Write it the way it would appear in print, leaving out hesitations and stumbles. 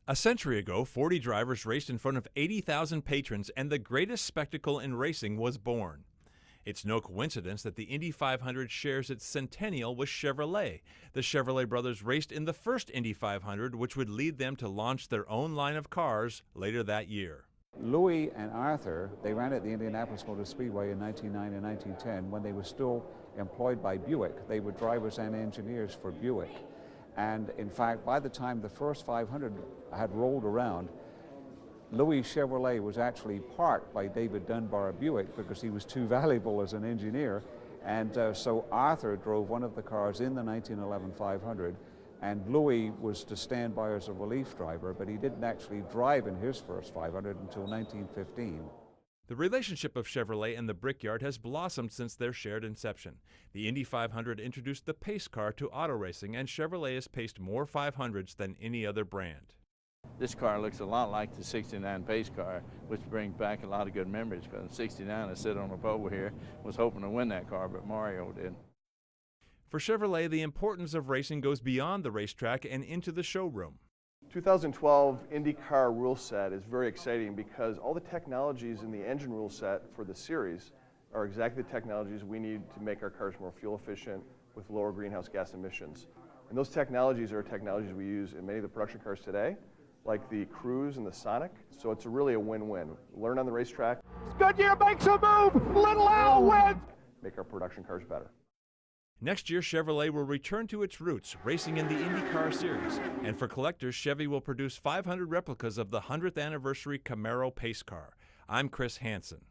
A century ago, 40 drivers raced in front of 80,000 patrons, and the greatest spectacle in racing was born. It's no coincidence that the Indy 500 shares its centennial with Chevrolet. The Chevrolet brothers raced in the first Indy 500, which would lead them to launch their own line of cars later that year. Louis and Arthur, they ran at the Indianapolis Motor Speedway in 1909 and 1910 when they were still employed by Buick. They were drivers and engineers for Buick. And in fact, by the time the first 500 had rolled around, Louis Chevrolet was actually parked by David Dunbar Buick because he was too valuable as an engineer. And so Arthur drove one of the cars in the 1911 500, and Louis was to stand by as a relief driver, but he didn't actually drive in his first 500 until 1915. The relationship of Chevrolet and the Brickyard has blossomed since their shared inception. The Indy 500 introduced the pace car to auto racing, and Chevrolet has paced more 500s than any other brand. This car looks a lot like the '69 pace car, which brings back a lot of good memories, because in '69 I sit on a pole here, was hoping to win that car, but Mario did. For Chevrolet, the importance of racing goes beyond the racetrack and into the showroom. 2012 IndyCar rule set is very exciting because all the technologies in the engine rule set for the series are exactly the technologies we need to make our cars more fuel efficient with lower greenhouse gas emissions. And those technologies are technologies we use in many of the production cars today, like the Cruise and the Sonic. So it's really a win-win. Learn on the racetrack. Goodyear makes a move. Little Al wins. Make our production cars better. Next year, Chevrolet will return to its roots, racing in the IndyCar Series. And for collectors, Chevy will produce 500 replicas of the 100th anniversary Camaro pace car. I'm Chris Hansen.